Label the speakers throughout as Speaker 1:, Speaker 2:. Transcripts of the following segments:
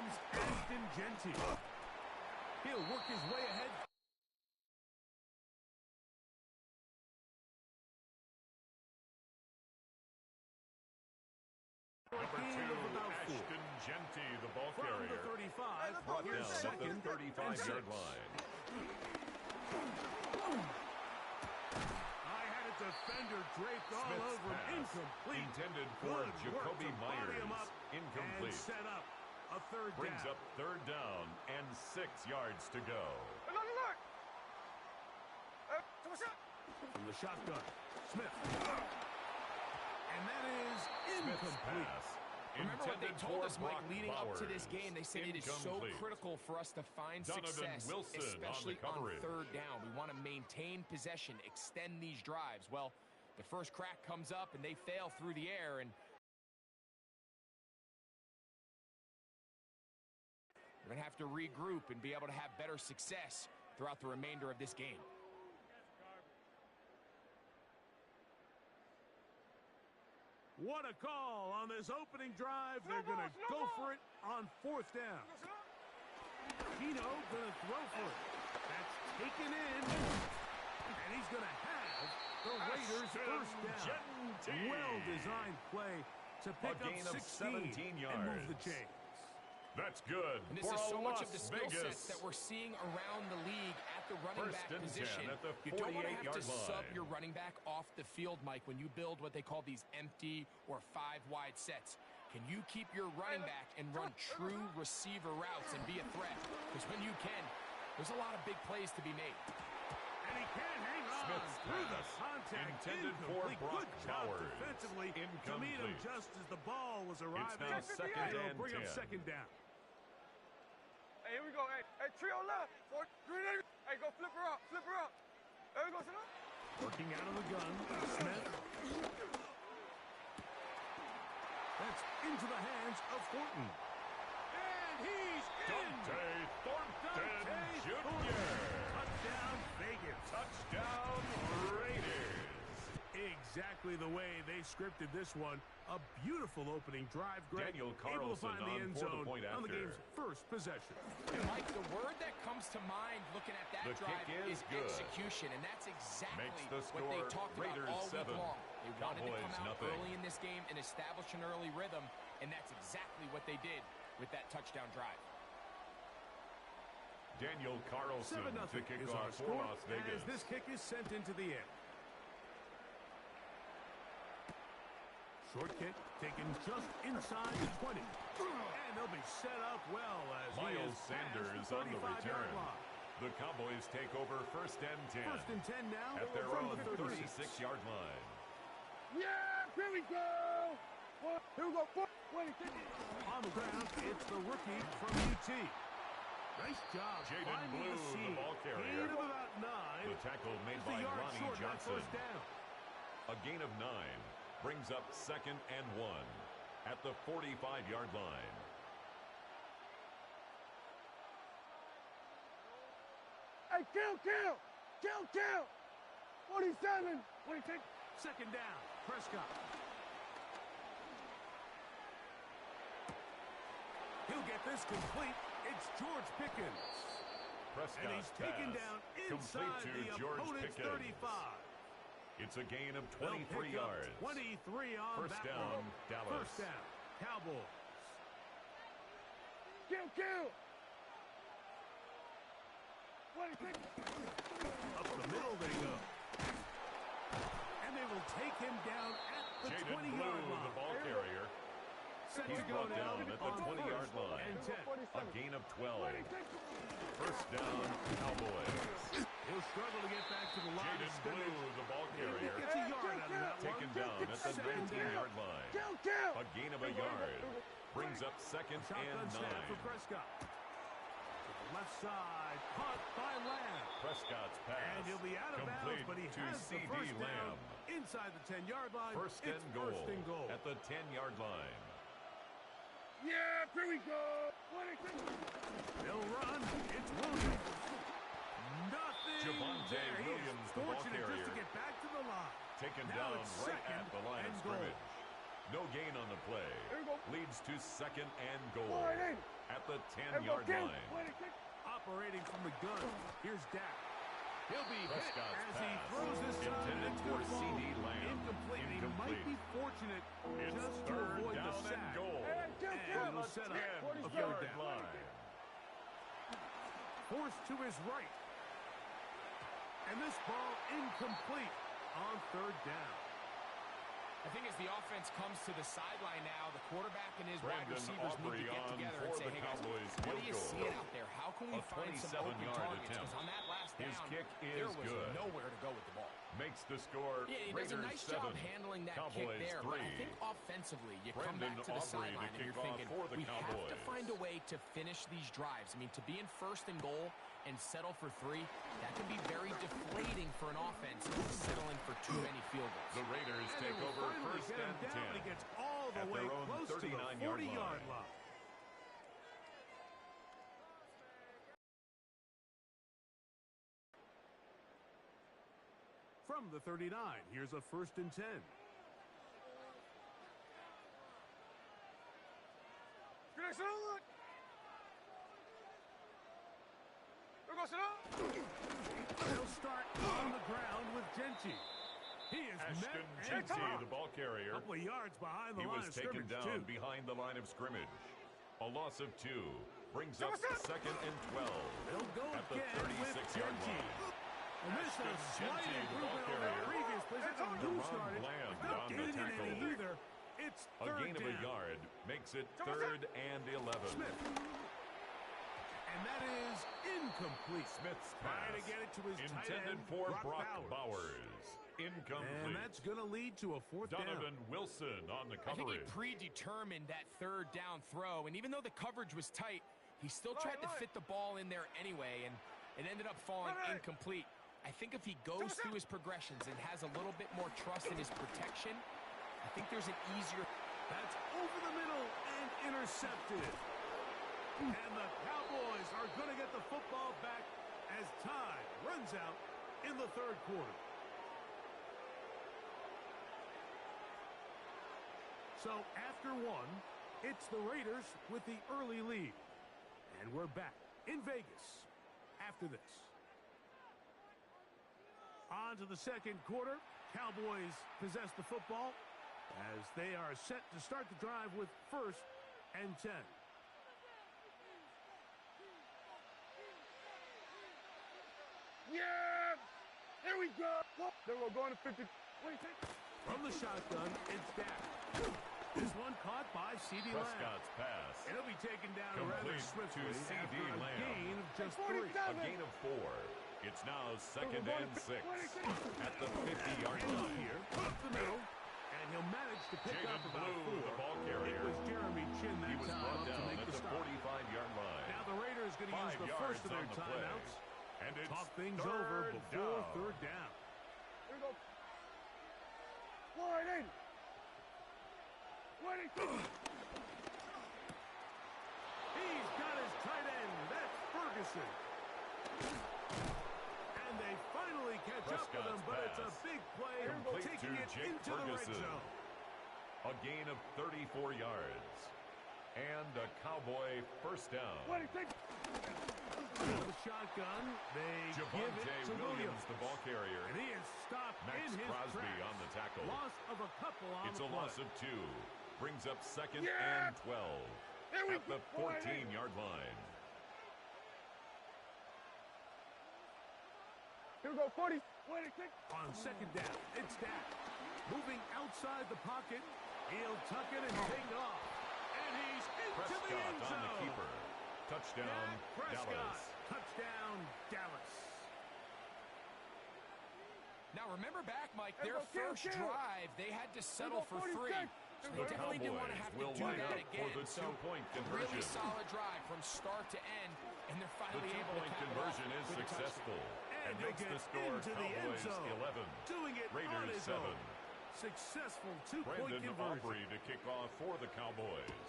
Speaker 1: comes Ashton Genty. He'll work his way ahead.
Speaker 2: Number 2, Ashton Genty, the ball
Speaker 1: From
Speaker 2: carrier.
Speaker 1: the 35,
Speaker 2: Brought down
Speaker 1: here's
Speaker 2: at
Speaker 1: second
Speaker 2: the
Speaker 1: and
Speaker 2: 35-yard
Speaker 1: 6.
Speaker 2: line.
Speaker 1: I had a defender draped all
Speaker 2: Smith's
Speaker 1: over him.
Speaker 2: pass,
Speaker 1: Incomplete.
Speaker 2: intended for
Speaker 1: Good
Speaker 2: Jacoby
Speaker 1: work to body him
Speaker 2: Myers.
Speaker 1: up
Speaker 2: Incomplete.
Speaker 1: and set up a third
Speaker 2: Brings
Speaker 1: down.
Speaker 2: up third down and 6 yards to go.
Speaker 1: From the shotgun, Smith. And that is
Speaker 2: Smith's
Speaker 1: incomplete.
Speaker 2: pass.
Speaker 3: Remember what they told us, Mike,
Speaker 2: Brock
Speaker 3: leading up to this
Speaker 2: Bowers.
Speaker 3: game? They said it is so
Speaker 2: Incomplete.
Speaker 3: critical for us to find
Speaker 2: Donovan
Speaker 3: success,
Speaker 2: Wilson
Speaker 3: especially
Speaker 2: on the coverage.
Speaker 3: third down. We want to maintain possession, extend these drives. Well, the first crack comes up, and they fail through the air, and we're going to have to regroup and be able to have better success throughout the remainder of this game.
Speaker 1: What a call on this opening drive. They're going to go for it on fourth down. Keno going to throw for it. That's taken in. And he's going to have the Raiders first down. Well-designed play to pick up 16 and move the chains.
Speaker 2: That's good.
Speaker 3: And this
Speaker 2: for
Speaker 3: is so much of
Speaker 2: Las
Speaker 3: the skill
Speaker 2: Vegas.
Speaker 3: sets that we're seeing around the league at the running
Speaker 2: First
Speaker 3: back
Speaker 2: and 10
Speaker 3: position.
Speaker 2: at the
Speaker 3: You don't want to have to
Speaker 2: 48-yard
Speaker 3: sub
Speaker 2: line.
Speaker 3: your running back off the field, Mike, when you build what they call these empty or 5-wide sets. Can you keep your running back and run true receiver routes and be a threat? Because when you can, there's a lot of big plays to be made.
Speaker 1: And he can't hang on
Speaker 2: Smith's
Speaker 1: through the
Speaker 2: pass,
Speaker 1: contact.
Speaker 2: intended for
Speaker 1: Incomplete.
Speaker 2: Brock
Speaker 1: Good job
Speaker 2: Bowers.
Speaker 1: defensively to meet him
Speaker 2: Incomplete.
Speaker 1: just as the ball was arriving.
Speaker 2: now second
Speaker 1: It'll
Speaker 2: and
Speaker 1: bring
Speaker 2: 10.
Speaker 1: up second down.
Speaker 4: Hey, here we go. Hey, trio left. 4, 3, hey, go flip her up. Flip her up. There we go, sit up.
Speaker 1: Working out of the gun, Smith. That's into the hands of Thornton. And he's in.
Speaker 2: Dante Thornton Jr.
Speaker 1: Touchdown, Vegas.
Speaker 2: Touchdown, Raiders.
Speaker 1: Exactly the way they scripted this one. A beautiful opening drive, Greg.
Speaker 2: Daniel
Speaker 1: Able to
Speaker 2: Carlson
Speaker 1: find the
Speaker 2: on
Speaker 1: end
Speaker 2: for the
Speaker 1: zone
Speaker 2: point
Speaker 1: on the
Speaker 2: after.
Speaker 1: game's first possession.
Speaker 3: And Mike, the word that comes to mind looking at that
Speaker 2: The
Speaker 3: drive
Speaker 2: kick is
Speaker 3: is
Speaker 2: good.
Speaker 3: execution, and that's exactly
Speaker 2: Makes the
Speaker 3: what they
Speaker 2: score
Speaker 3: talked
Speaker 2: Raiders
Speaker 3: about all
Speaker 2: 7,
Speaker 3: week long. They wanted to
Speaker 2: Cowboys
Speaker 3: come out
Speaker 2: nothing.
Speaker 3: early in this game and establish an early rhythm, and that's exactly what they did with that touchdown drive.
Speaker 2: Daniel Carlson
Speaker 1: 7-0
Speaker 2: to kick
Speaker 1: is our
Speaker 2: off for
Speaker 1: score
Speaker 2: Las Vegas.
Speaker 1: as this kick is sent into the air. Short kick taken just inside the 20. And they'll be set up well as he
Speaker 2: Miles
Speaker 1: is
Speaker 2: Sanders
Speaker 1: past the
Speaker 2: on the
Speaker 1: 35-yard
Speaker 2: return.
Speaker 1: line.
Speaker 2: The Cowboys take over first and 10.
Speaker 1: First and 10 now
Speaker 2: at their
Speaker 1: from
Speaker 2: own
Speaker 1: the 36.
Speaker 2: 36-yard line.
Speaker 4: Yeah, here we go. Here we go. 20.
Speaker 1: On the ground, it's the rookie from UT. Nice job
Speaker 2: Jaden
Speaker 1: finding
Speaker 2: Blue,
Speaker 1: the
Speaker 2: the
Speaker 1: seam.
Speaker 2: ball carrier.
Speaker 1: Gain of about 9.
Speaker 2: The tackle made
Speaker 1: It's the
Speaker 2: by
Speaker 1: yard
Speaker 2: Ronnie
Speaker 1: short of that
Speaker 2: Johnson.
Speaker 1: first down.
Speaker 2: A gain of 9 brings up second and 1 at the 45-yard line.
Speaker 4: Hey, kill. 47. 26.
Speaker 1: Second down, Prescott. He'll get this complete. It's George Pickens.
Speaker 2: Prescott's
Speaker 1: And he's taken
Speaker 2: pass
Speaker 1: down
Speaker 2: complete
Speaker 1: inside
Speaker 2: to
Speaker 1: the
Speaker 2: George
Speaker 1: opponent's
Speaker 2: Pickens.
Speaker 1: 35.
Speaker 2: It's a gain of
Speaker 1: They'll
Speaker 2: 23
Speaker 1: pick
Speaker 2: yards.
Speaker 1: up 23 on
Speaker 2: First
Speaker 1: that
Speaker 2: down,
Speaker 1: one.
Speaker 2: Dallas.
Speaker 1: First down, Cowboys.
Speaker 4: Kill. 26.
Speaker 1: Up the middle they go. And they will take him down at the
Speaker 2: Jaden
Speaker 1: 20-yard
Speaker 2: Blue,
Speaker 1: line.
Speaker 2: the ball carrier.
Speaker 1: Set
Speaker 2: He's
Speaker 1: to go
Speaker 2: brought
Speaker 1: now
Speaker 2: down at the
Speaker 1: on
Speaker 2: 20-yard
Speaker 1: first
Speaker 2: line.
Speaker 1: and 10.
Speaker 2: A gain of 12. First down, Cowboys.
Speaker 1: He'll struggle to get back to the line of
Speaker 2: Jaden
Speaker 1: scrimmage.
Speaker 2: Blue, the ball
Speaker 1: He
Speaker 2: carrier.
Speaker 1: gets a yard out of that
Speaker 2: Taken
Speaker 1: one.
Speaker 2: down at the
Speaker 1: Second down.
Speaker 2: 19-yard line.
Speaker 4: Kill.
Speaker 2: A gain of a yard brings up second
Speaker 1: Shotgun
Speaker 2: and
Speaker 1: snap for
Speaker 2: 9.
Speaker 1: Prescott. To the left side, punt by Lamb.
Speaker 2: Prescott's pass
Speaker 1: And he'll be out of bounds, but he
Speaker 2: complete to
Speaker 1: has the
Speaker 2: C.D.
Speaker 1: first
Speaker 2: Lamb.
Speaker 1: down inside the 10-yard line.
Speaker 2: First
Speaker 1: It's
Speaker 2: and goal
Speaker 1: first and goal.
Speaker 2: at the 10-yard line.
Speaker 4: Yeah, here we go. 26.
Speaker 1: They'll run. It's Williams. Nothing
Speaker 2: Javonte
Speaker 1: there. He is
Speaker 2: Williams, the ball
Speaker 1: fortunate just to
Speaker 2: carrier.
Speaker 1: get back to the line.
Speaker 2: Taken
Speaker 1: Now
Speaker 2: down
Speaker 1: it's
Speaker 2: right
Speaker 1: second
Speaker 2: at the line of
Speaker 1: and goal.
Speaker 2: scrimmage. No gain on the play.
Speaker 4: Here we go.
Speaker 2: Leads to second and goal.
Speaker 4: Right in.
Speaker 2: at the 10-yard line.
Speaker 1: Operating from the gun, here's Dak. He'll be hit
Speaker 2: Prescott's
Speaker 1: as he
Speaker 2: pass,
Speaker 1: throws this time.
Speaker 2: intended
Speaker 1: It's
Speaker 2: for
Speaker 1: gonna fall
Speaker 2: C.D. Lamb.
Speaker 1: incomplete. He might be fortunate
Speaker 2: It's
Speaker 1: just to
Speaker 2: third
Speaker 1: avoid
Speaker 2: down
Speaker 1: the sack.
Speaker 2: and goal.
Speaker 1: And it'll set up a third
Speaker 2: 10-yard
Speaker 1: down.
Speaker 2: line.
Speaker 1: Forced to his right. And this ball incomplete on third down.
Speaker 3: I think as the offense comes to the sideline now, the quarterback and his wide
Speaker 2: Brandon
Speaker 3: receivers
Speaker 2: Aubrey
Speaker 3: need to get
Speaker 2: on
Speaker 3: together
Speaker 2: for
Speaker 3: and say,
Speaker 2: the
Speaker 3: hey guys,
Speaker 2: Cowboys
Speaker 3: what
Speaker 2: field
Speaker 3: are you
Speaker 2: goal.
Speaker 3: seeing out there? How can we
Speaker 2: A
Speaker 3: find some open
Speaker 2: 27-yard
Speaker 3: targets?
Speaker 2: attempt.
Speaker 3: Because on that last
Speaker 2: His
Speaker 3: down,
Speaker 2: kick
Speaker 3: there
Speaker 2: is
Speaker 3: was
Speaker 2: good.
Speaker 3: nowhere to go with the ball.
Speaker 2: Makes the score
Speaker 3: Yeah, he does a
Speaker 2: Raiders
Speaker 3: nice
Speaker 2: 7,
Speaker 3: job handling that
Speaker 2: Cowboys
Speaker 3: kick there.
Speaker 2: 3.
Speaker 3: But I think offensively, you come
Speaker 2: Brandon
Speaker 3: back to the
Speaker 2: Aubrey to
Speaker 3: sideline and
Speaker 2: kick
Speaker 3: you're
Speaker 2: off
Speaker 3: thinking,
Speaker 2: for the
Speaker 3: we have to
Speaker 2: Cowboys.
Speaker 3: find a way to finish these drives. I mean, to be in first and goal and settle for 3, that can be very deflating for an offense settling for too many field goals.
Speaker 2: The Raiders
Speaker 1: And
Speaker 2: take
Speaker 1: they will
Speaker 2: over
Speaker 1: finally
Speaker 2: first
Speaker 1: get him
Speaker 2: and
Speaker 1: down.
Speaker 2: 10
Speaker 1: He gets all the
Speaker 2: at
Speaker 1: way
Speaker 2: their own
Speaker 1: close to the
Speaker 2: 39-yard
Speaker 1: 40-yard
Speaker 2: line.
Speaker 1: line. From the 39, here's a first and 10. They'll start on the ground with Genty. He is
Speaker 2: Ashton
Speaker 1: met and
Speaker 2: Genty,
Speaker 1: blocked.
Speaker 2: the ball
Speaker 1: A
Speaker 2: carrier.
Speaker 1: couple of yards behind the
Speaker 2: He
Speaker 1: line
Speaker 2: was
Speaker 1: of
Speaker 2: taken
Speaker 1: scrimmage,
Speaker 2: down
Speaker 1: too.
Speaker 2: behind the line of scrimmage. A loss of 2 brings up second and 12
Speaker 1: They'll go
Speaker 2: at the
Speaker 1: again with
Speaker 2: 36-yard
Speaker 1: Genty.
Speaker 2: line.
Speaker 1: And this is a
Speaker 2: Ashton
Speaker 1: slight
Speaker 2: Genty, the ball
Speaker 1: improvement over the
Speaker 2: carrier.
Speaker 1: previous play. That's how you
Speaker 2: Deron
Speaker 1: started.
Speaker 2: Bland
Speaker 1: Not
Speaker 2: on the
Speaker 1: getting in
Speaker 2: tackle.
Speaker 1: any either. It's
Speaker 2: A
Speaker 1: third
Speaker 2: gain of a
Speaker 1: down.
Speaker 2: yard makes it third and 11.
Speaker 1: Smith. And that is incomplete.
Speaker 2: Smith's
Speaker 1: Trying
Speaker 2: pass
Speaker 1: to get it to his tight
Speaker 2: intended
Speaker 1: end,
Speaker 2: for
Speaker 1: Brock
Speaker 2: Brock Bowers. Incomplete.
Speaker 1: And that's going to lead to a fourth
Speaker 2: Donovan
Speaker 1: down.
Speaker 2: Wilson on the
Speaker 3: I think he
Speaker 2: coverage.
Speaker 3: predetermined that third down throw, and even though the coverage was tight, he still tried to fit the ball in there anyway, and it ended up falling incomplete. I think if he goes through his progressions and has a little bit more trust in his protection, I think there's an easier...
Speaker 1: That's over the middle and intercepted. And the Cowboys are going to get the football back as time runs out in the third quarter. So after 1, it's the Raiders with the early lead. And we're back in Vegas after this. On to the second quarter. Cowboys possess the football as they are set to start the drive with first and 10.
Speaker 4: Yeah! Here we go! Then we're going to 50.
Speaker 1: From the shotgun, it's Dak. This one caught by C.D. Lamb.
Speaker 2: Prescott's pass.
Speaker 1: It'll be taken down rather
Speaker 2: Complete
Speaker 1: swiftly
Speaker 2: to C.D.
Speaker 1: after a
Speaker 2: Lamb.
Speaker 1: gain of just 3.
Speaker 2: A gain of 4. It's now second and 6 at the 50-yard line.
Speaker 1: Here, up the middle, and he'll manage to pick
Speaker 2: Jaden
Speaker 1: up about
Speaker 2: Blue,
Speaker 1: 4.
Speaker 2: the ball carrier.
Speaker 1: It was Jeremy Chin that
Speaker 2: He was
Speaker 1: time
Speaker 2: brought
Speaker 1: up to
Speaker 2: down
Speaker 1: make
Speaker 2: at
Speaker 1: the
Speaker 2: the
Speaker 1: stop.
Speaker 2: 45-yard line.
Speaker 1: Now the Raiders going to use
Speaker 2: 5
Speaker 1: the
Speaker 2: yards
Speaker 1: first of their
Speaker 2: on the play.
Speaker 1: timeouts.
Speaker 2: And it's
Speaker 1: Talk things
Speaker 2: third
Speaker 1: over before
Speaker 2: down.
Speaker 1: third down.
Speaker 4: Here we go. Wide in. Wide in.
Speaker 1: He's got his tight end. That's Ferguson. And they finally catch up with him, but it's a
Speaker 2: pass.
Speaker 1: big play.
Speaker 2: Complete
Speaker 1: Taking
Speaker 2: to
Speaker 1: it
Speaker 2: Jake
Speaker 1: into the red
Speaker 2: Ferguson.
Speaker 1: zone.
Speaker 2: A gain of 34 yards. And a Cowboy first down.
Speaker 4: Wide in.
Speaker 1: With the shotgun, they give
Speaker 2: Javonte
Speaker 1: it to
Speaker 2: Williams, the ball carrier.
Speaker 1: And he is stopped
Speaker 2: Max
Speaker 1: in his
Speaker 2: Crosby
Speaker 1: tracks.
Speaker 2: on the tackle.
Speaker 1: Loss of a couple on
Speaker 2: It's
Speaker 1: the
Speaker 2: a
Speaker 1: play.
Speaker 2: loss of 2. Brings up second
Speaker 4: Yeah.
Speaker 2: and 12
Speaker 4: Here we
Speaker 2: at the
Speaker 4: go.
Speaker 2: 14-yard line.
Speaker 4: Here we go. 40. Wide in.
Speaker 1: On second down, it's Dak. Moving outside the pocket. He'll tuck it and take off. And he's into the
Speaker 2: Prescott
Speaker 1: end zone.
Speaker 2: on the keeper. Touchdown,
Speaker 1: Dak Prescott.
Speaker 2: Dallas.
Speaker 1: Touchdown, Dallas.
Speaker 3: Now, remember back, Mike,
Speaker 4: Hey,
Speaker 3: their
Speaker 4: go, kill,
Speaker 3: first
Speaker 4: kill.
Speaker 3: drive, they had to settle for 3. So they
Speaker 2: The
Speaker 3: definitely didn't want to
Speaker 2: Cowboys
Speaker 3: have to
Speaker 2: will
Speaker 3: do
Speaker 2: line
Speaker 3: that
Speaker 2: up for
Speaker 3: again.
Speaker 2: the
Speaker 3: So
Speaker 2: two-point
Speaker 3: really
Speaker 2: conversion.
Speaker 3: solid drive from start to end, and they're
Speaker 2: The
Speaker 3: finally able to
Speaker 2: two-point
Speaker 3: cap it
Speaker 2: conversion
Speaker 3: off
Speaker 2: is
Speaker 3: with a touchdown.
Speaker 2: successful and
Speaker 1: he'll
Speaker 2: makes
Speaker 1: get
Speaker 2: the score
Speaker 1: into the end
Speaker 2: Cowboys
Speaker 1: zone.
Speaker 2: 11,
Speaker 1: Doing it on
Speaker 2: Raiders
Speaker 1: his
Speaker 2: 7.
Speaker 1: own. Successful two-point
Speaker 2: Brandon
Speaker 1: conversion.
Speaker 2: Aubrey to kick off for the Cowboys.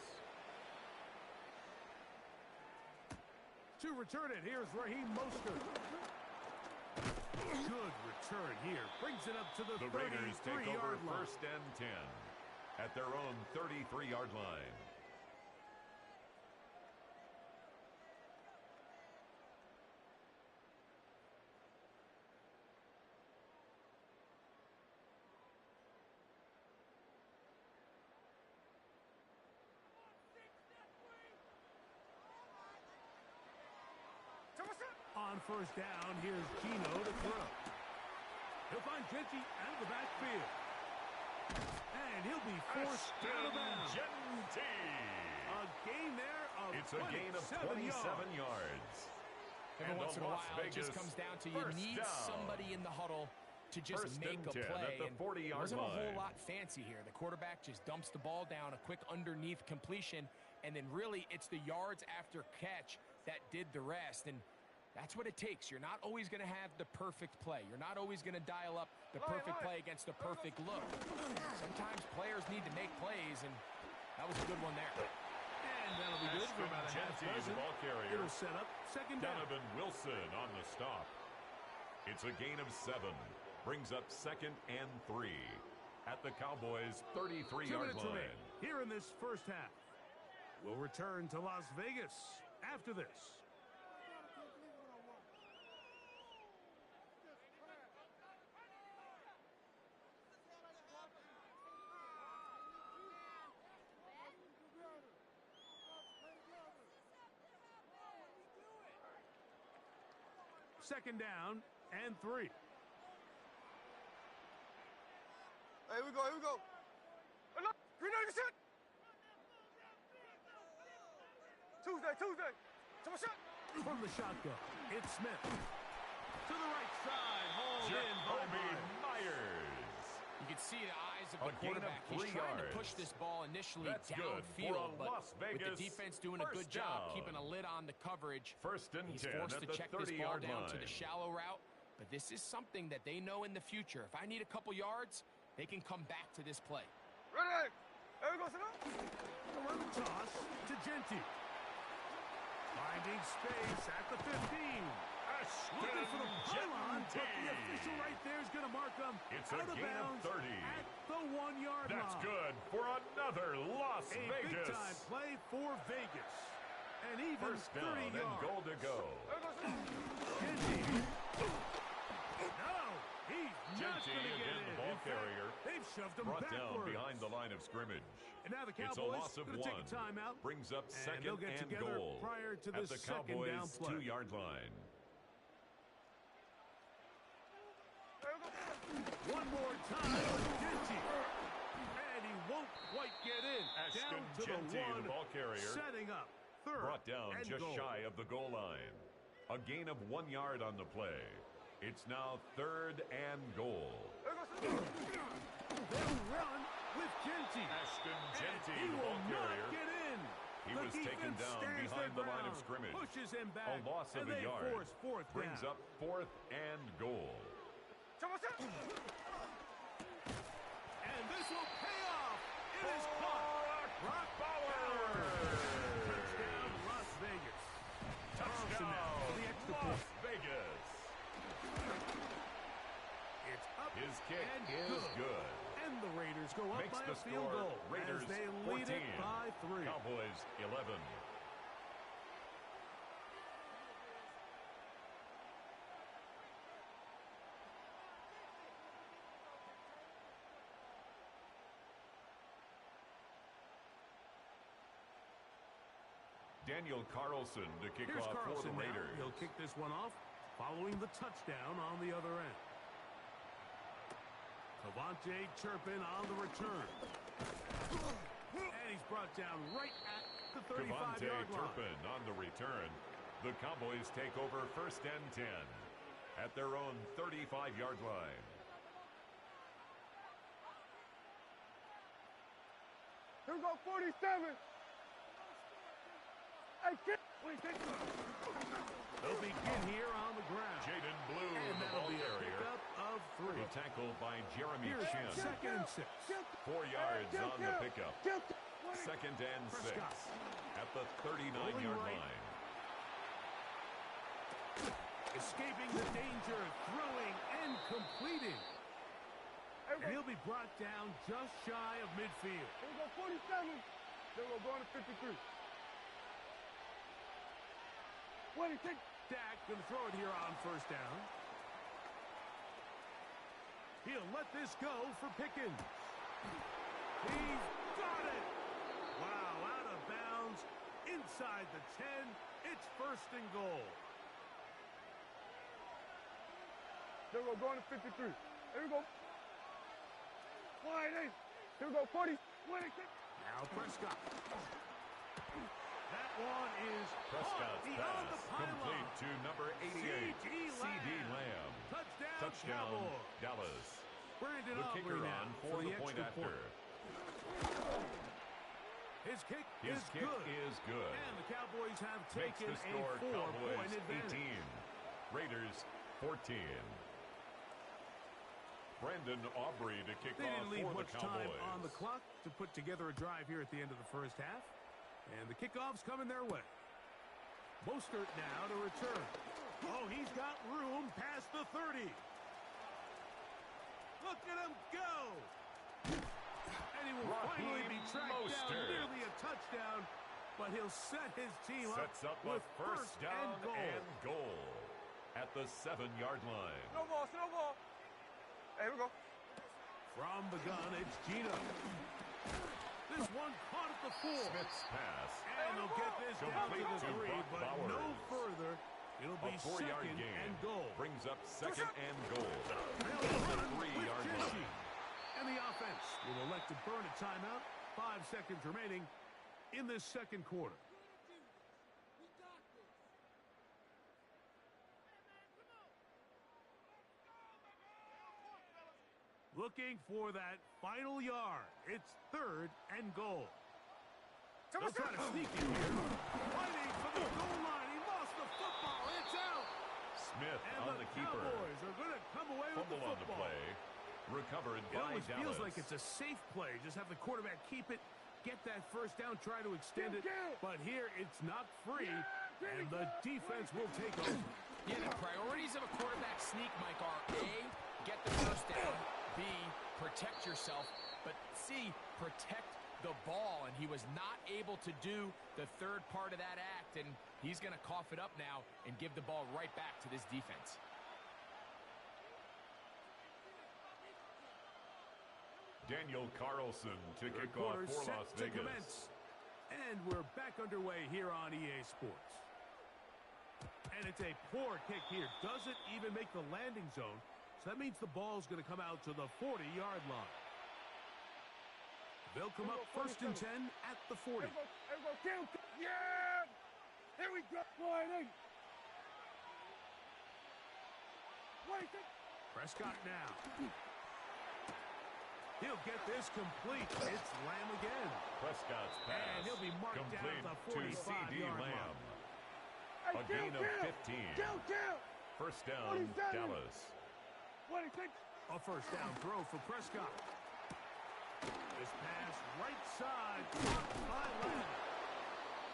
Speaker 1: To return it, here's Raheem Mostert. Good return here. Brings it up to the
Speaker 2: The Raiders take over
Speaker 1: 33-yard line.
Speaker 2: first and 10 at their own 33-yard line.
Speaker 1: on first down. Here's Gino to throw. He'll find Genty out of the backfield. And he'll be forced out of bounds.
Speaker 2: Genty.
Speaker 1: A gain there of
Speaker 2: It's a gain of 27 yards.
Speaker 3: Every
Speaker 2: And
Speaker 3: once in a
Speaker 2: Las
Speaker 3: while, it just
Speaker 2: Vegas
Speaker 3: comes down to you need
Speaker 2: down.
Speaker 3: somebody in the huddle to just
Speaker 2: First
Speaker 3: make
Speaker 2: and
Speaker 3: a
Speaker 2: 10
Speaker 3: play.
Speaker 2: at the
Speaker 3: And
Speaker 2: 40-yard
Speaker 3: it wasn't a whole
Speaker 2: line.
Speaker 3: lot fancy here. The quarterback just dumps the ball down, a quick underneath completion, and then really it's the yards after catch that did the rest. And that's what it takes. You're not always going to have the perfect play. You're not always going to dial up the perfect play against the perfect look. Sometimes players need to make plays, and that was a good one there.
Speaker 1: And that'll be good for about a half
Speaker 2: Genty, the
Speaker 1: dozen.
Speaker 2: ball carrier.
Speaker 1: It'll set up second down.
Speaker 2: Donovan Wilson on the stop. It's a gain of 7. Brings up 2nd and 3 at the Cowboys' 33-yard line.
Speaker 1: Here in this first half. We'll return to Las Vegas after this. Second down and 3.
Speaker 4: Hey, here we go, here we go. Hey, look, Green Knight, shot. Tuesday. Come on, shot.
Speaker 1: From the shotgun, it's Smith. To the right side, hauled in by
Speaker 2: Myers.
Speaker 3: You can see the eyes of
Speaker 2: A
Speaker 3: the
Speaker 2: gain of
Speaker 3: quarterback. He's
Speaker 2: 3
Speaker 3: trying to
Speaker 2: yards.
Speaker 3: push this ball initially
Speaker 2: That's good for a
Speaker 3: downfield, but
Speaker 2: Las
Speaker 3: with the
Speaker 2: Vegas
Speaker 3: defense doing a good
Speaker 2: first
Speaker 3: job
Speaker 2: down.
Speaker 3: keeping a lid on the coverage,
Speaker 2: First and
Speaker 3: he's
Speaker 2: 10
Speaker 3: forced
Speaker 2: at
Speaker 3: to
Speaker 2: the
Speaker 3: check this ball
Speaker 2: 30-yard
Speaker 3: down to
Speaker 2: line.
Speaker 3: the shallow route. But this is something that they know in the future. If I need a couple yards, they can come back to this play.
Speaker 4: Ready. Here we go, sit down.
Speaker 1: Around the toss to Genty. Finding space at the 15. Looking for the pylon, but the official right there is going to mark them
Speaker 2: It's
Speaker 1: out
Speaker 2: a
Speaker 1: of
Speaker 2: gain of
Speaker 1: bounds
Speaker 2: 30.
Speaker 1: at the 1-yard line.
Speaker 2: That's good for another Las
Speaker 1: A
Speaker 2: Vegas.
Speaker 1: big-time play for Vegas. And even
Speaker 2: First down
Speaker 1: 30
Speaker 2: and
Speaker 1: yards.
Speaker 2: goal to go.
Speaker 1: Genty. No, he's not
Speaker 2: Genty
Speaker 1: going to get
Speaker 2: again,
Speaker 1: in.
Speaker 2: the ball
Speaker 1: In fact,
Speaker 2: carrier.
Speaker 1: they've shoved him
Speaker 2: Brought down
Speaker 1: backwards.
Speaker 2: behind the line of scrimmage.
Speaker 1: And now the
Speaker 2: It's a
Speaker 1: Cowboys
Speaker 2: loss of
Speaker 1: going to
Speaker 2: 1.
Speaker 1: take a timeout.
Speaker 2: Brings up
Speaker 1: And
Speaker 2: second
Speaker 1: they'll get
Speaker 2: and
Speaker 1: together
Speaker 2: goal
Speaker 1: prior to
Speaker 2: at
Speaker 1: this
Speaker 2: the
Speaker 1: second down
Speaker 2: Cowboys'
Speaker 1: play.
Speaker 2: 2-yard line.
Speaker 1: One more time with Genty. And he won't quite get in.
Speaker 2: Ashton
Speaker 1: Down to
Speaker 2: Genty,
Speaker 1: the 1,
Speaker 2: the ball carrier,
Speaker 1: setting up third
Speaker 2: brought down
Speaker 1: and
Speaker 2: just
Speaker 1: goal.
Speaker 2: shy of the goal line. A gain of 1 yard on the play. It's now 3rd and goal.
Speaker 1: They'll run with Genty.
Speaker 2: Ashton Genty,
Speaker 1: He
Speaker 2: the
Speaker 1: will
Speaker 2: ball
Speaker 1: not
Speaker 2: carrier.
Speaker 1: get in.
Speaker 2: He
Speaker 1: The
Speaker 2: was taken
Speaker 1: defense
Speaker 2: down
Speaker 1: stands
Speaker 2: behind
Speaker 1: their
Speaker 2: the line of
Speaker 1: ground,
Speaker 2: scrimmage.
Speaker 1: pushes him back,
Speaker 2: A loss of
Speaker 1: and
Speaker 2: a
Speaker 1: they
Speaker 2: yard.
Speaker 1: force fourth
Speaker 2: Brings
Speaker 1: down.
Speaker 2: up 4th and goal.
Speaker 1: And this will pay off. It is caught. Brock Bauer. Touchdown, Las Vegas. Thompson now for the extra
Speaker 2: Las
Speaker 1: point.
Speaker 2: Vegas.
Speaker 1: It's up
Speaker 2: His kick
Speaker 1: and
Speaker 2: is good.
Speaker 1: And the Raiders go up
Speaker 2: Makes
Speaker 1: by
Speaker 2: the
Speaker 1: a field
Speaker 2: score
Speaker 1: goal
Speaker 2: Raiders
Speaker 1: as they
Speaker 2: 14.
Speaker 1: lead it by 3.
Speaker 2: Cowboys 11. Daniel Carlson to kick
Speaker 1: Here's
Speaker 2: off for
Speaker 1: Carlson
Speaker 2: the
Speaker 1: now.
Speaker 2: Raiders.
Speaker 1: He'll kick this one off following the touchdown on the other end. Devontae Turpin on the return. And he's brought down right at the 35-yard line.
Speaker 2: Turpin on the return. The Cowboys take over 1st and 10 at their own 35-yard line.
Speaker 4: Here we go, 47. Hey, kid.
Speaker 1: They'll begin here on the ground.
Speaker 2: Jaden Blue,
Speaker 1: And
Speaker 2: the
Speaker 1: that'll
Speaker 2: ball
Speaker 1: be a
Speaker 2: carrier.
Speaker 1: pickup of 3.
Speaker 2: The tackle by Jeremy
Speaker 1: Here's
Speaker 2: Chin.
Speaker 1: 2nd and 6.
Speaker 2: 4 yards on the pickup. 2nd and 6
Speaker 1: Prescott.
Speaker 2: at the 39-yard
Speaker 1: right.
Speaker 2: line.
Speaker 1: Escaping the danger, throwing and completing. And he'll be brought down just shy of midfield.
Speaker 4: Here we go, 47. Then we'll go on to 53. What do you think?
Speaker 1: Dak going to throw it here on 1st down. He'll let this go for Pickens. He's got it. Wow, out of bounds. Inside the 10. It's 1st and goal.
Speaker 4: Then we'll go into 53. Here we go. Wide eight. Here we go. 40. Wait.
Speaker 1: Now Prescott. That one is
Speaker 2: Prescott's
Speaker 1: beyond the
Speaker 2: pass
Speaker 1: pylon.
Speaker 2: complete to number 88, C.D. Lamb.
Speaker 1: Touchdown,
Speaker 2: Touchdown, Dallas.
Speaker 1: Brandon
Speaker 2: The
Speaker 1: Aubrey
Speaker 2: kicker
Speaker 1: now
Speaker 2: on for the point
Speaker 1: extra
Speaker 2: after.
Speaker 1: His kick
Speaker 2: His
Speaker 1: is
Speaker 2: kick
Speaker 1: good.
Speaker 2: is good.
Speaker 1: And the Cowboys have
Speaker 2: Makes
Speaker 1: taken
Speaker 2: the score
Speaker 1: a 4-point
Speaker 2: Cowboys
Speaker 1: advantage.
Speaker 2: 18, Raiders 14. Brandon Aubrey to kick
Speaker 1: They
Speaker 2: off
Speaker 1: didn't leave
Speaker 2: for the
Speaker 1: much time
Speaker 2: Cowboys.
Speaker 1: on the clock to put together a drive here at the end of the first half. And the kickoff's coming their way. Mostert now to return. Oh, he's got room past the 30. Look at him go. And he will finally be tracked down, nearly a touchdown. But he'll set his team
Speaker 2: Sets up
Speaker 1: with
Speaker 2: a first down and goal at the 7-yard line.
Speaker 4: Snowball. Here we go.
Speaker 1: From the gun, it's Gino. This one caught at the 4.
Speaker 2: Smith's pass.
Speaker 1: And they'll get this down to the 3, but
Speaker 2: Bowers.
Speaker 1: no further. It'll be
Speaker 2: A 4-yard
Speaker 1: second
Speaker 2: gain
Speaker 1: and goal.
Speaker 2: brings up second and goal
Speaker 1: They'll
Speaker 2: at
Speaker 1: run
Speaker 2: the
Speaker 1: it with
Speaker 2: 3-yard
Speaker 1: Jesse.
Speaker 2: line.
Speaker 1: And the offense will elect to burn a timeout. 5 seconds remaining in this second quarter. Looking for that final yard. It's 3rd and goal. They'll try to sneak in here. Fighting for the goal line. He lost the football. It's out.
Speaker 2: Smith
Speaker 1: And
Speaker 2: on the keeper.
Speaker 1: Cowboys are going to come away with
Speaker 2: Fumble
Speaker 1: the
Speaker 2: on the
Speaker 1: football.
Speaker 2: play. Recovered
Speaker 1: It
Speaker 2: by
Speaker 1: always
Speaker 2: Dallas.
Speaker 1: feels like it's a safe play. Just have the quarterback keep it, get that first down, try to extend it. But here it's not free, and the defense will take over.
Speaker 3: Yeah, the priorities of a quarterback sneak, Mike, are A, get the first down, B, protect yourself, but C, protect the ball. And he was not able to do the third part of that act, and he's going to cough it up now and give the ball right back to this defense.
Speaker 2: Daniel Carlson to
Speaker 1: Third
Speaker 2: kick off
Speaker 1: quarter
Speaker 2: for
Speaker 1: set
Speaker 2: Las
Speaker 1: to
Speaker 2: Vegas.
Speaker 1: commence. And we're back underway here on EA Sports. And it's a poor kick here. Doesn't even make the landing zone. So that means the ball's going to come out to the 40-yard line. They'll come up 1st and 10 at the 40.
Speaker 4: Here we go. Yeah. Here we go. Wide eight. Wait.
Speaker 1: Prescott now. He'll get this complete. It's Lamb again.
Speaker 2: Prescott's pass.
Speaker 1: And he'll be marked
Speaker 2: complete
Speaker 1: down
Speaker 2: to
Speaker 1: at the
Speaker 2: C.D.
Speaker 1: 45-yard
Speaker 2: Lamb.
Speaker 4: Hey,
Speaker 2: A gain of 15.
Speaker 4: Down.
Speaker 2: First down,
Speaker 4: 47.
Speaker 2: Dallas.
Speaker 4: What do you think?
Speaker 1: A first down throw for Prescott. This pass right side, blocked by Lamb.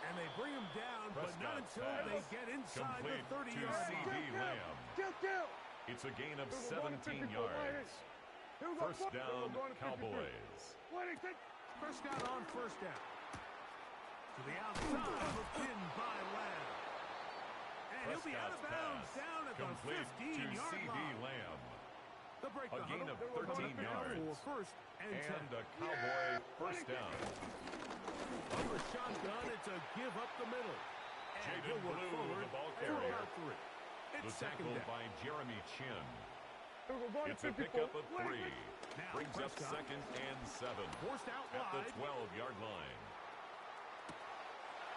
Speaker 1: And they bring him down, but not
Speaker 2: Prescott's
Speaker 1: until
Speaker 2: pass.
Speaker 1: they get inside
Speaker 2: Complete
Speaker 1: the
Speaker 2: to
Speaker 1: 30-yard
Speaker 2: C.D.
Speaker 1: line.
Speaker 2: Lamb.
Speaker 4: Down.
Speaker 2: It's a gain of
Speaker 4: Here we go,
Speaker 2: 17
Speaker 4: 54,
Speaker 2: yards.
Speaker 4: Here we go.
Speaker 2: First down,
Speaker 4: Here we go, 53.
Speaker 2: Cowboys.
Speaker 4: What do you think?
Speaker 1: Prescott on first down. To the outside, hooked in by Lamb. And he'll be out of
Speaker 2: Prescott's
Speaker 1: bounds
Speaker 2: pass.
Speaker 1: down at the
Speaker 2: Complete to
Speaker 1: 15-yard
Speaker 2: C.D.
Speaker 1: line.
Speaker 2: Lamb.
Speaker 1: The break
Speaker 2: A
Speaker 1: the
Speaker 2: gain
Speaker 1: huddle.
Speaker 2: of 13 yards.
Speaker 1: For 1st and 10.
Speaker 2: And a Cowboy first down.
Speaker 1: On the shotgun, it's a give up the middle. And
Speaker 2: Jaden
Speaker 1: he'll work
Speaker 2: Blue,
Speaker 1: forward
Speaker 2: the ball
Speaker 1: for
Speaker 2: carrier.
Speaker 1: about 3.
Speaker 2: The
Speaker 1: It's second
Speaker 2: tackle
Speaker 1: down.
Speaker 2: by Jeremy Chin.
Speaker 4: Here we go,
Speaker 2: It's a pickup of 3.
Speaker 1: Now
Speaker 2: Brings up
Speaker 1: Prescott.
Speaker 2: 2nd and 7
Speaker 1: Forced out
Speaker 2: at the
Speaker 1: wide.
Speaker 2: 12-yard line.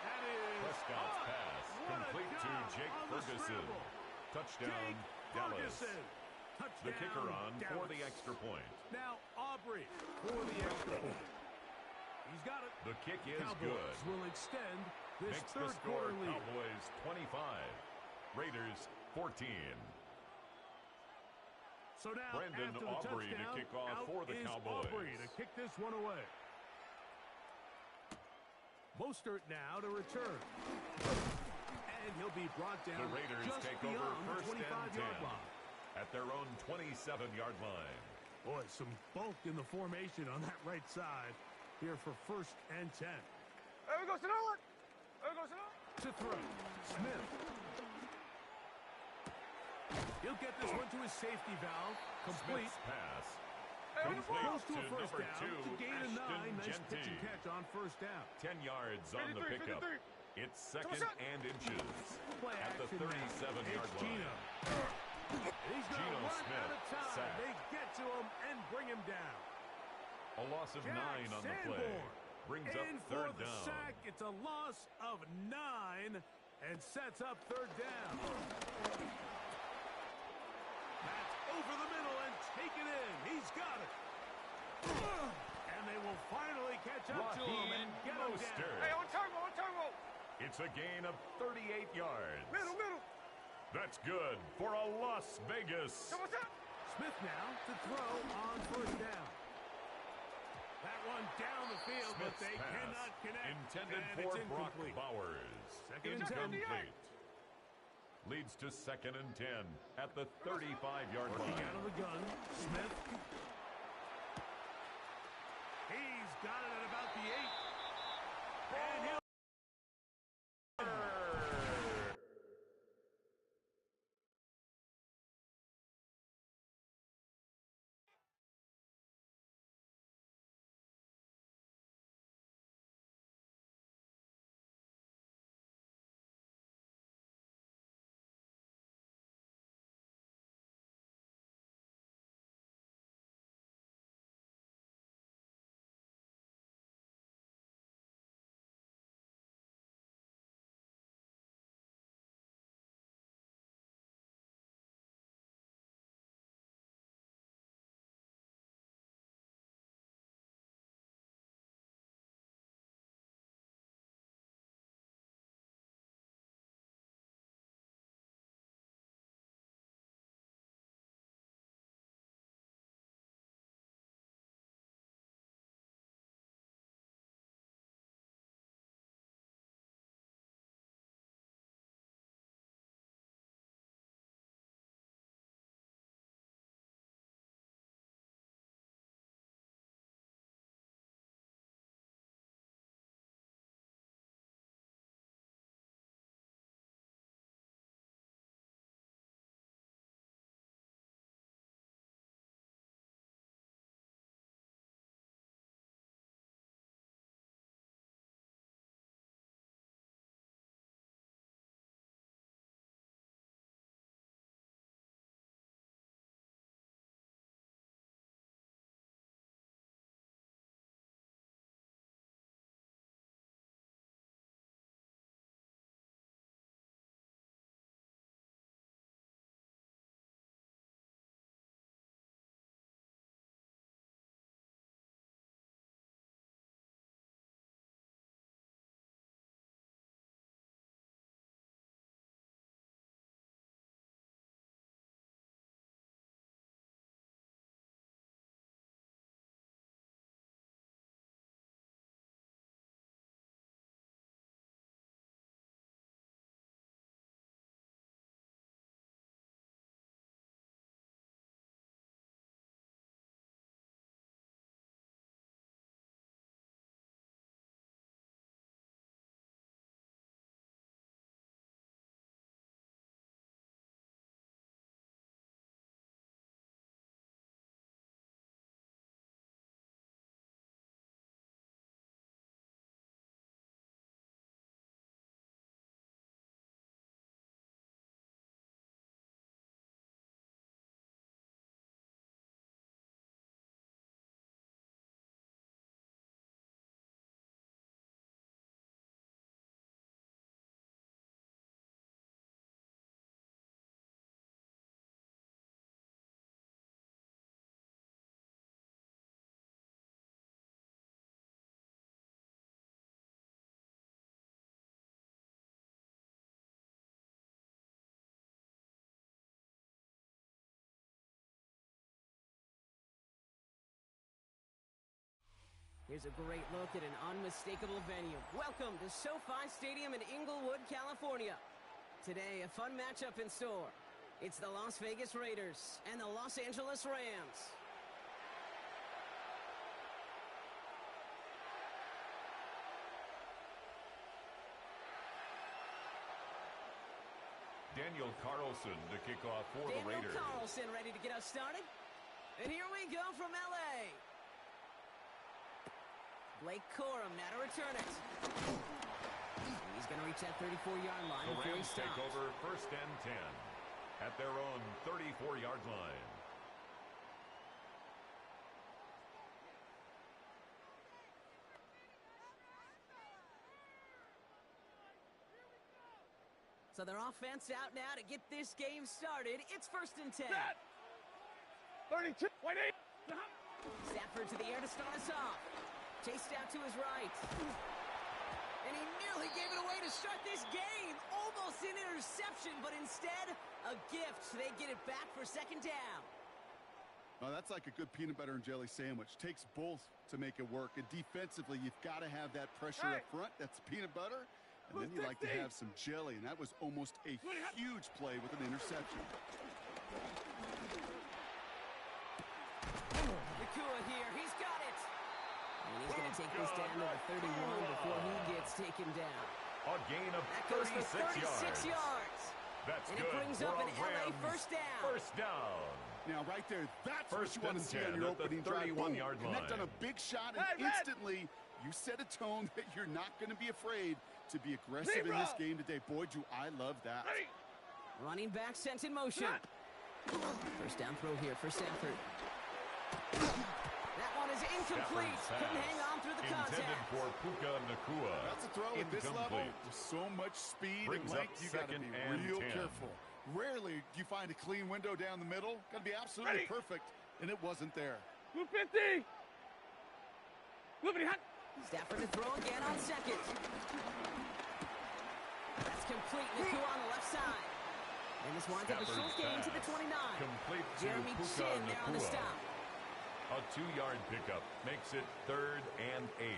Speaker 1: That is
Speaker 2: Prescott's
Speaker 1: caught.
Speaker 2: pass
Speaker 1: What a
Speaker 2: complete to
Speaker 1: job
Speaker 2: Jake
Speaker 1: on the
Speaker 2: Ferguson.
Speaker 1: scramble.
Speaker 2: Touchdown,
Speaker 1: Jake
Speaker 2: Dallas.
Speaker 1: Ferguson. Touchdown,
Speaker 2: The kicker on for
Speaker 1: Dallas.
Speaker 2: the extra point.
Speaker 1: Now Aubrey for the extra point. He's got it.
Speaker 2: The kick is
Speaker 1: Cowboys
Speaker 2: good.
Speaker 1: will extend this
Speaker 2: Makes the
Speaker 1: third
Speaker 2: score
Speaker 1: quarter lead.
Speaker 2: Cowboys 25, Raiders 14.
Speaker 1: So now
Speaker 2: Brandon
Speaker 1: after the
Speaker 2: Aubrey to
Speaker 1: touchdown,
Speaker 2: kick off
Speaker 1: out
Speaker 2: for the
Speaker 1: is
Speaker 2: Cowboys.
Speaker 1: Aubrey to kick this one away. Mostert now to return. And he'll be brought down
Speaker 2: The Raiders
Speaker 1: just
Speaker 2: take over
Speaker 1: beyond the
Speaker 2: 1st and
Speaker 1: 25-yard
Speaker 2: 10
Speaker 1: line.
Speaker 2: at their own 27-yard line.
Speaker 1: Boy, some bulk in the formation on that right side here for 1st and 10.
Speaker 4: Here we go, Sonoma. Here we go, Sonoma.
Speaker 1: To throw, Smith. He'll get this one to his safety valve. Complete.
Speaker 2: Smith's pass
Speaker 4: Hey,
Speaker 2: complete
Speaker 1: Close to
Speaker 2: to
Speaker 1: a first
Speaker 2: number
Speaker 1: down
Speaker 2: 2,
Speaker 1: to gain a 9.
Speaker 2: Ashton
Speaker 1: Nice pitch
Speaker 2: Genty.
Speaker 1: and catch on first down.
Speaker 2: 10 yards on the
Speaker 4: 53,
Speaker 2: pickup.
Speaker 4: 53.
Speaker 2: It's 2nd
Speaker 4: shot.
Speaker 2: and inches
Speaker 1: Play
Speaker 2: at the
Speaker 1: action now.
Speaker 2: 37-yard
Speaker 1: It's
Speaker 2: line.
Speaker 1: Gino. He's going to
Speaker 2: Geno
Speaker 1: run
Speaker 2: Smith,
Speaker 1: out of time.
Speaker 2: sacked.
Speaker 1: They get to him and bring him down.
Speaker 2: A loss of 9 on the play. Brings up
Speaker 1: In
Speaker 2: third
Speaker 1: for the
Speaker 2: down.
Speaker 1: sack. It's a loss of 9 and sets up third down. That's over the middle and taken in. He's got it. And they will finally catch up to him and get him down.
Speaker 4: Hey, on turbo.
Speaker 2: It's a gain of 38 yards.
Speaker 4: Middle.
Speaker 2: That's good for a Las Vegas.
Speaker 4: Come on, stop.
Speaker 1: Smith now to throw on first down. That one down the field, but
Speaker 2: Smith's
Speaker 1: they
Speaker 2: pass,
Speaker 1: cannot connect.
Speaker 2: intended
Speaker 1: and
Speaker 2: for
Speaker 1: it's
Speaker 2: Brock
Speaker 1: incomplete.
Speaker 2: Bowers.
Speaker 1: Second and 10.
Speaker 2: Incomplete. Leads to second and 10 at the 35-yard
Speaker 1: Working
Speaker 2: line.
Speaker 1: out of the gun, Smith. He's got it at about the 8. And he'll...
Speaker 5: Here's a great look at an unmistakable venue. Welcome to SoFi Stadium in Inglewood, California. Today, a fun matchup in store. It's the Las Vegas Raiders and the Los Angeles Rams.
Speaker 2: Daniel Carlson to kick off for the Raiders.
Speaker 5: Daniel Carlson ready to get us started. And here we go from L.A. Blake Corum now to return it. He's going to reach that 34-yard line
Speaker 2: The
Speaker 5: before he
Speaker 2: Rams take
Speaker 5: stops.
Speaker 2: over first and 10 at at their own 34-yard line.
Speaker 5: So their offense out now to get this game started. It's 1st and 10.
Speaker 4: 32. Wait, 8.
Speaker 5: Stafford to the air to start us off. Chased out to his right. And he nearly gave it away to start this game. Almost an interception, but instead, a gift. They get it back for 2nd down.
Speaker 6: Oh, that's like a good peanut butter and jelly sandwich. Takes both to make it work. And defensively, you've got to have that pressure up front. That's peanut butter. And then you like to have some jelly. And that was almost a huge play with an interception.
Speaker 5: Nakua here. He's got it. And he's going to take this down to the 31 before he gets taken down.
Speaker 2: A gain of
Speaker 5: That goes for
Speaker 2: 36
Speaker 5: yards.
Speaker 2: That's
Speaker 5: and
Speaker 2: good.
Speaker 5: it brings up an LA first down.
Speaker 2: First down.
Speaker 6: Now, right there, that's
Speaker 2: First
Speaker 6: what you want to see on your opening drive.
Speaker 2: 31-yard line.
Speaker 6: Connect on a big shot, and instantly you set a tone that you're not going to be afraid to be aggressive in this game today. Boy, do I love that.
Speaker 5: Running back sent in motion. First down throw here for Stafford. That one is incomplete. Couldn't hang on through the contact.
Speaker 2: Intended for Puka Nakua.
Speaker 6: That's a throw at this level. With so much speed and length, you got to be real careful. Rarely do you find a clean window down the middle. Got to be absolutely perfect, and it wasn't there.
Speaker 4: 250.
Speaker 5: Stafford to throw again on 2nd. That's complete. Nakua on the left side. And this winds up a short gain to the 29.
Speaker 2: Complete to
Speaker 5: Jeremy
Speaker 2: Puka
Speaker 5: Chin there on the
Speaker 2: Nakua.
Speaker 5: stop.
Speaker 2: A 2-yard pickup makes it 3rd and 8.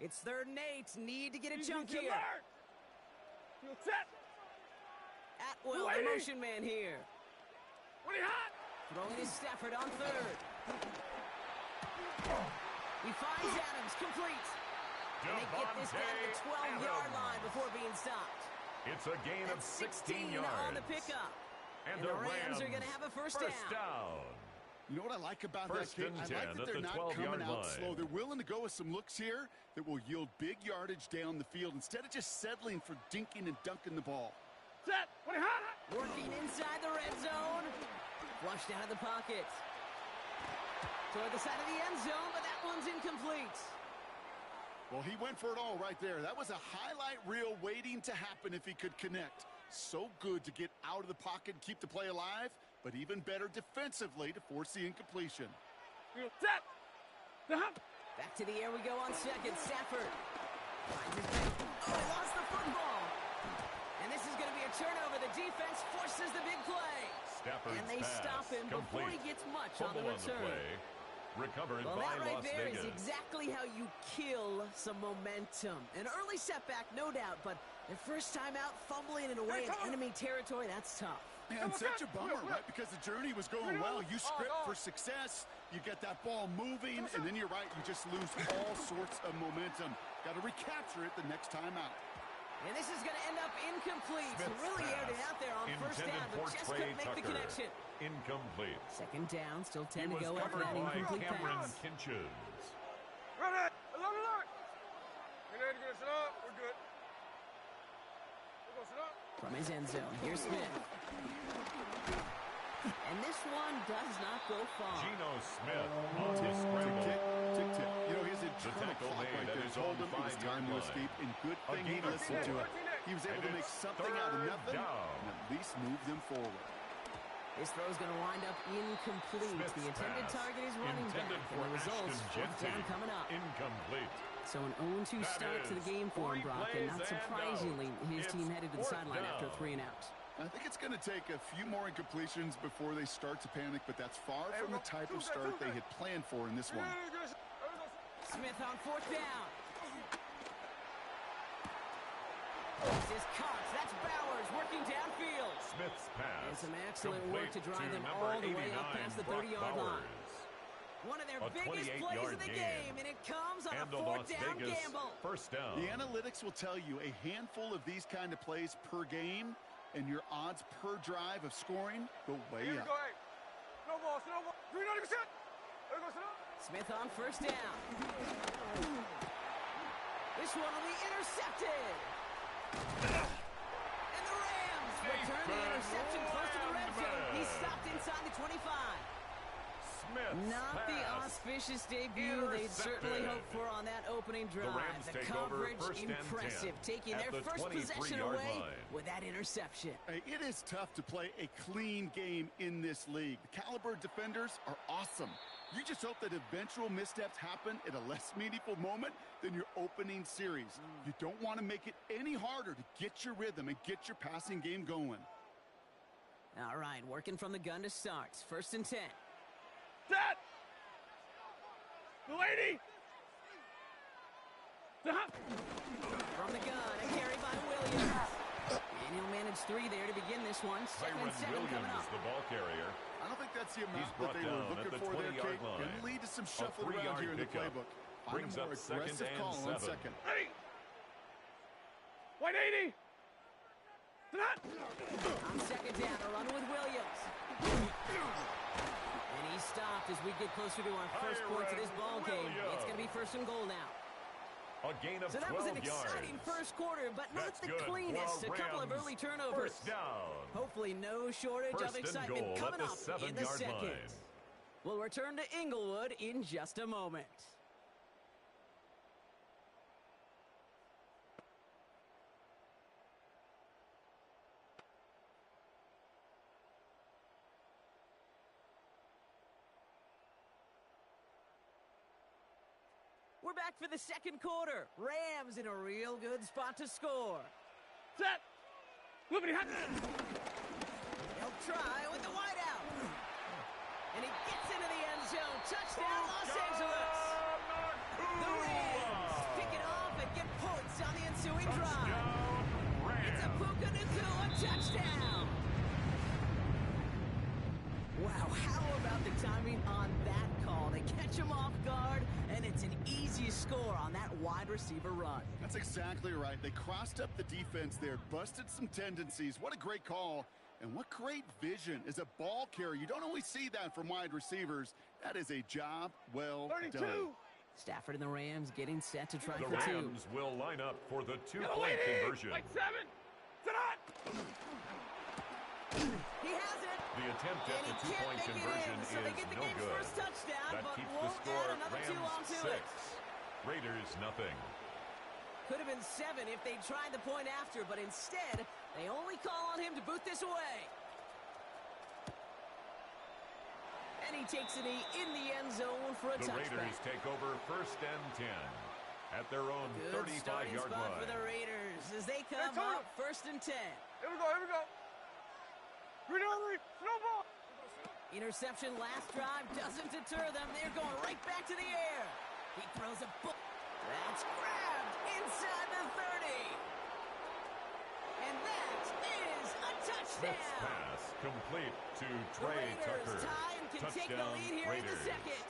Speaker 5: It's 3rd and 8. Need to get a jump here. Atwell, the motion man here. Throwing his Stafford on 3rd. He finds Adams, complete. And they get this down to the 12-yard line before being stopped.
Speaker 2: It's a gain of 16 yards.
Speaker 5: on the pickup.
Speaker 2: And
Speaker 5: the Rams are going to have a first down.
Speaker 6: You know what I like about
Speaker 2: First
Speaker 6: that, Kate?
Speaker 2: and
Speaker 6: I like
Speaker 2: 10
Speaker 6: that
Speaker 2: at
Speaker 6: they're
Speaker 2: the
Speaker 6: not
Speaker 2: 12-yard
Speaker 6: coming out
Speaker 2: line.
Speaker 6: slow. They're willing to go with some looks here that will yield big yardage down the field instead of just settling for dinking and dunking the ball.
Speaker 5: Working inside the red zone. Flushed out of the pocket. Toward the side of the end zone, but that one's incomplete.
Speaker 6: Well, he went for it all right there. That was a highlight reel waiting to happen if he could connect. So good to get out of the pocket and keep the play alive, but even better defensively to force the incompletion.
Speaker 5: Back to the air we go on 2nd. Stafford. Finds his man. Oh, he lost the football. And this is going to be a turnover. The defense forces the big play.
Speaker 2: Stafford's
Speaker 5: and they
Speaker 2: pass
Speaker 5: stop him before he
Speaker 2: complete.
Speaker 5: gets much
Speaker 2: Fumble
Speaker 5: on the return.
Speaker 2: play. Recovered
Speaker 5: Well,
Speaker 2: by
Speaker 5: that right
Speaker 2: Las
Speaker 5: there
Speaker 2: Vegas.
Speaker 5: is exactly how you kill some momentum. An early setback, no doubt, but their first time out fumbling in a way in enemy territory, that's tough.
Speaker 6: And such a bummer, right? Because the journey was going well. You script for success, you get that ball moving, and then you're right, you just lose all sorts of momentum. Got to recapture it the next time out.
Speaker 5: And this is going to end up incomplete.
Speaker 2: Smith's
Speaker 5: Really aired it
Speaker 2: pass
Speaker 5: out there on first down,
Speaker 2: intended
Speaker 5: but
Speaker 2: for
Speaker 5: just
Speaker 2: Trey
Speaker 5: couldn't make the
Speaker 2: Tucker.
Speaker 5: connection.
Speaker 2: Incomplete.
Speaker 5: 2nd down, still
Speaker 2: He
Speaker 5: 10 to
Speaker 2: was
Speaker 5: go after
Speaker 2: covered
Speaker 5: that
Speaker 2: by
Speaker 5: incomplete
Speaker 2: Cameron
Speaker 5: pass.
Speaker 2: Kinchins.
Speaker 4: Alert! We're ready to get set up. We're good. We're going to sit up.
Speaker 5: From his end zone, here's Smith. And this one does not go far.
Speaker 2: Geno Smith on his scramble.
Speaker 6: Tick. You know, his internal
Speaker 2: tackle
Speaker 6: clock
Speaker 2: made
Speaker 6: right
Speaker 2: at
Speaker 6: there
Speaker 2: his
Speaker 6: told
Speaker 2: own
Speaker 6: him it was time
Speaker 2: 5-yard
Speaker 6: to
Speaker 2: line.
Speaker 6: escape, and good thing he
Speaker 2: gain of
Speaker 6: listened to
Speaker 2: 4.
Speaker 6: it. He was able to
Speaker 2: And
Speaker 6: make
Speaker 2: it's
Speaker 6: something out of
Speaker 2: 3rd
Speaker 6: nothing
Speaker 2: down.
Speaker 6: and at least move them forward.
Speaker 5: This throw is going to wind up incomplete.
Speaker 2: Smith's
Speaker 5: The intended
Speaker 2: pass
Speaker 5: target is running back.
Speaker 2: intended
Speaker 5: And
Speaker 2: for
Speaker 5: the results,
Speaker 2: Ashton
Speaker 5: 4th down
Speaker 2: Genty.
Speaker 5: coming up.
Speaker 2: Incomplete.
Speaker 5: So an 0-2
Speaker 2: That
Speaker 5: start to the
Speaker 2: is
Speaker 5: game for him,
Speaker 2: 3
Speaker 5: Brock. And not
Speaker 2: plays and
Speaker 5: surprisingly,
Speaker 2: out.
Speaker 5: his
Speaker 2: It's
Speaker 5: team headed to the
Speaker 2: 4th
Speaker 5: sideline after
Speaker 2: down.
Speaker 5: 3 and out.
Speaker 6: I think it's going to take a few more incompletions before they start to panic, but that's far from the type of start they had planned for in this one.
Speaker 5: Smith on 4th down. This is Cox. That's Bowers working downfield.
Speaker 2: Smith's pass.
Speaker 5: And some excellent work to
Speaker 2: complete
Speaker 5: drive them
Speaker 2: number
Speaker 5: all the way up
Speaker 2: 89,
Speaker 5: past the
Speaker 2: Brock
Speaker 5: 30-yard line.
Speaker 2: Bowers.
Speaker 5: One of their
Speaker 2: A
Speaker 5: biggest plays
Speaker 2: 28-yard
Speaker 5: of the
Speaker 2: gain.
Speaker 5: game, and it comes on
Speaker 2: And
Speaker 5: a
Speaker 2: the
Speaker 5: 4th
Speaker 2: Las
Speaker 5: down
Speaker 2: Vegas
Speaker 5: gamble.
Speaker 2: first down.
Speaker 6: The analytics will tell you a handful of these kind of plays per game and your odds per drive of scoring go way
Speaker 4: Here we
Speaker 6: up.
Speaker 4: go, hey. Snowball, snowball. 390%. There goes it.
Speaker 5: Smith on first down. This one will be intercepted. And the Rams return the interception close to the red zone. He stopped inside the 25. Not the auspicious debut they'd certainly hoped for on that opening drive. The coverage impressive, taking their first possession away with that interception.
Speaker 6: Hey, it is tough to play a clean game in this league. The caliber defenders are awesome. You just hope that eventual missteps happen at a less meaningful moment than your opening series. You don't want to make it any harder to get your rhythm and get your passing game going.
Speaker 5: All right, working from the gun to start. 1st and 10.
Speaker 4: Set! The lady!
Speaker 5: From the gun, a carry by Williams. And he'll manage 3 there to begin this one. 2nd and 7 coming up.
Speaker 2: Is the ball carrier.
Speaker 6: I don't think that's the amount
Speaker 2: He's
Speaker 6: that
Speaker 2: brought
Speaker 6: they were
Speaker 2: down
Speaker 6: looking
Speaker 2: at the
Speaker 6: for there,
Speaker 2: 20-yard
Speaker 6: Kate.
Speaker 2: line.
Speaker 6: Can lead to some
Speaker 2: A
Speaker 6: shuffling around
Speaker 2: 3-yard
Speaker 6: here in the
Speaker 2: pickup.
Speaker 6: playbook. Find
Speaker 2: Brings
Speaker 6: a more
Speaker 2: up 2nd
Speaker 6: aggressive
Speaker 2: and
Speaker 6: call on
Speaker 2: 7.
Speaker 6: 2nd.
Speaker 4: Hey! 180! Not!
Speaker 5: On 2nd down, a run with Williams. And he stopped as we get closer to our first points of this ball game. It's going to be 1st and goal now.
Speaker 2: A gain of 12 yards.
Speaker 5: So that was an exciting first quarter, but not the cleanest. A couple of early turnovers.
Speaker 2: First down.
Speaker 5: Hopefully no shortage of excitement coming up in the second. We'll return to Inglewood in just a moment. We're back for the second quarter. Rams in a real good spot to score.
Speaker 4: Set! Loopity hot!
Speaker 5: They'll try with the wideout. And he gets into the end zone. Touchdown, Los Angeles. The Rams pick it off and get points on the ensuing drive. It's a Puka Nacua touchdown. Wow, how about the timing on that call? They catch him off guard, and it's an easy score on that wide receiver run.
Speaker 6: That's exactly right. They crossed up the defense there, busted some tendencies. What a great call, and what great vision as a ball carrier. You don't always see that from wide receivers. That is a job well
Speaker 4: 32.
Speaker 6: done.
Speaker 5: Stafford and the Rams getting set to try
Speaker 2: The
Speaker 5: for 2.
Speaker 2: Rams will line up for the 2-point conversion.
Speaker 4: Like 7! Tonight!
Speaker 5: He has it.
Speaker 2: The attempt at the 2-point conversion
Speaker 5: so they get
Speaker 2: is
Speaker 5: the
Speaker 2: no
Speaker 5: game's
Speaker 2: good.
Speaker 5: first touchdown,
Speaker 2: That
Speaker 5: but
Speaker 2: keeps the
Speaker 5: won't
Speaker 2: score
Speaker 5: add another 2
Speaker 2: Rams
Speaker 5: onto
Speaker 2: 6.
Speaker 5: it.
Speaker 2: Raiders nothing.
Speaker 5: Could have been 7 if they tried the point after, but instead, they only call on him to boot this away. And he takes it in the end zone for a
Speaker 2: The
Speaker 5: touchback.
Speaker 2: Raiders take over 1st and 10 at their own
Speaker 5: Good starting
Speaker 2: 35-yard
Speaker 5: spot
Speaker 2: line.
Speaker 5: for the Raiders as they come
Speaker 4: Tony.
Speaker 5: up 1st and 10.
Speaker 4: Here we go, here we go. Snowball!
Speaker 5: Interception last drive doesn't deter them. They're going right back to the air. He throws a ball. That's grabbed inside the 30. And that is a touchdown.
Speaker 2: Smith's pass complete to
Speaker 5: The
Speaker 2: Trey
Speaker 5: Raiders
Speaker 2: Tucker.
Speaker 5: tie and can take the
Speaker 2: Touchdown,
Speaker 5: lead here in the
Speaker 2: Raiders.
Speaker 5: second.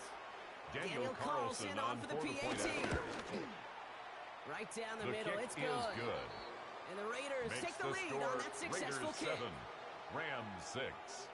Speaker 2: Daniel Carlson
Speaker 5: on for the
Speaker 2: for
Speaker 5: PAT.
Speaker 2: point after.
Speaker 5: Right down the
Speaker 2: The
Speaker 5: middle.
Speaker 2: kick
Speaker 5: It's
Speaker 2: is
Speaker 5: good.
Speaker 2: good.
Speaker 5: And the Raiders
Speaker 2: Makes
Speaker 5: take the lead
Speaker 2: score
Speaker 5: on that successful
Speaker 2: Raiders
Speaker 5: kick.
Speaker 2: 7, Rams 6.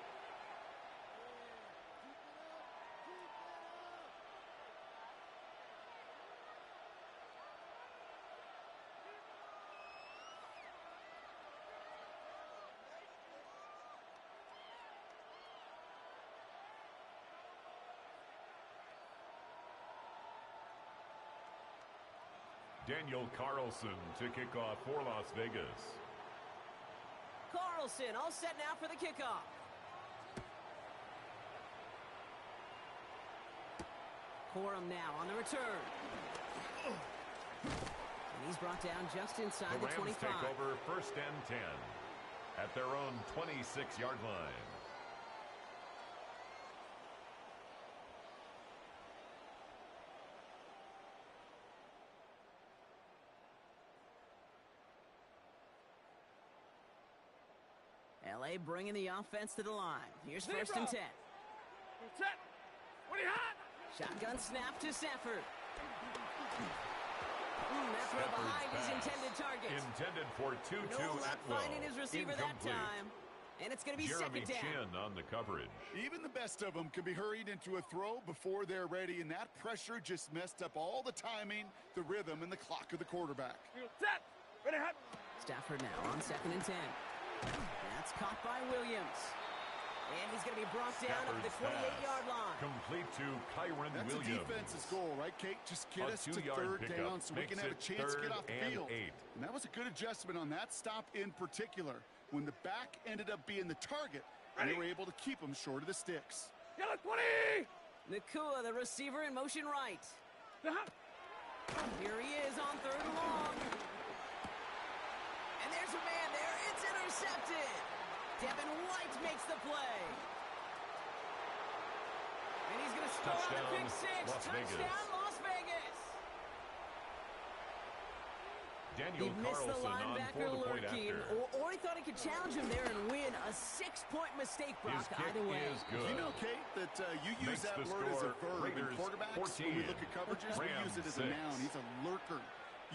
Speaker 2: Daniel Carlson to kick off for Las Vegas.
Speaker 5: Carlson all set now for the kickoff. Corum now on the return. And he's brought down just inside
Speaker 2: The
Speaker 5: the
Speaker 2: Rams
Speaker 5: 25.
Speaker 2: take over 1st and 10 at their own 26-yard line.
Speaker 5: LA bringing the offense to the line. Here's 1st and 10.
Speaker 4: Set! What are you hot?
Speaker 5: Shotgun snap to Stafford. That throw
Speaker 2: Stafford's
Speaker 5: behind his
Speaker 2: pass.
Speaker 5: intended target.
Speaker 2: Intended for 2-2
Speaker 5: No luck
Speaker 2: at will.
Speaker 5: finding his receiver that
Speaker 2: Incomplete.
Speaker 5: time. And it's going to be
Speaker 2: Jeremy
Speaker 5: second down.
Speaker 2: Chin on the coverage.
Speaker 6: Even the best of them can be hurried into a throw before they're ready, and that pressure just messed up all the timing, the rhythm, and the clock of the quarterback.
Speaker 4: Set. Ready, hot.
Speaker 5: Stafford now on 2nd and 10. That's caught by Williams. And he's going to be brought down at the
Speaker 2: Stafford's
Speaker 5: 28-yard
Speaker 2: pass.
Speaker 5: line.
Speaker 2: Complete to Kyron
Speaker 6: That's
Speaker 2: Williams.
Speaker 6: a defense's goal, right, Kate? Just get
Speaker 2: A
Speaker 6: us to
Speaker 2: 2-yard
Speaker 6: 3rd
Speaker 2: pickup
Speaker 6: down so we can
Speaker 2: makes
Speaker 6: have a
Speaker 2: it
Speaker 6: chance to get
Speaker 2: 3rd
Speaker 6: off the
Speaker 2: and
Speaker 6: field.
Speaker 2: 8.
Speaker 6: And that was a good adjustment on that stop in particular. When the back ended up being the target, and they were able to keep him short of the sticks.
Speaker 4: Yellow 20.
Speaker 5: Nakua, the receiver, in motion right.
Speaker 4: Uh-huh.
Speaker 5: Here he is on 3rd and long. And there's a man there. It's intercepted. Devin White makes the play. And he's going to score on the pick six.
Speaker 2: Las Vegas.
Speaker 5: Touchdown, Las Vegas.
Speaker 2: Daniel
Speaker 5: He missed the
Speaker 2: Carlson on
Speaker 5: linebacker
Speaker 2: for the point
Speaker 5: lurking,
Speaker 2: after.
Speaker 5: or he thought he could challenge him there and win. A 6-point mistake, Brock,
Speaker 2: His kick
Speaker 5: either way.
Speaker 2: is good.
Speaker 6: You know, Kate, that you use
Speaker 2: Makes
Speaker 6: that
Speaker 2: the
Speaker 6: word as a
Speaker 2: score,
Speaker 6: verb. In
Speaker 2: Raiders
Speaker 6: quarterbacks,
Speaker 2: 14,
Speaker 6: when we look at coverages, we use it as a
Speaker 2: Rams
Speaker 6: noun.
Speaker 2: 6.
Speaker 6: He's a lurker.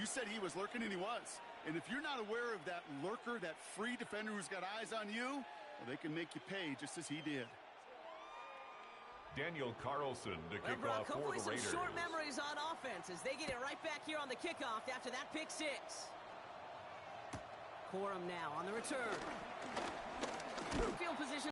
Speaker 6: You said he was lurking, and he was. And if you're not aware of that lurker, that free defender who's got eyes on you, well, they can make you pay just as he did.
Speaker 2: Daniel Carlson to
Speaker 5: Well,
Speaker 2: kick
Speaker 5: Brock,
Speaker 2: off for
Speaker 5: hopefully
Speaker 2: the
Speaker 5: some
Speaker 2: Raiders.
Speaker 5: short memories on offense as they get it right back here on the kickoff after that pick six. Corum now on the return. Field position.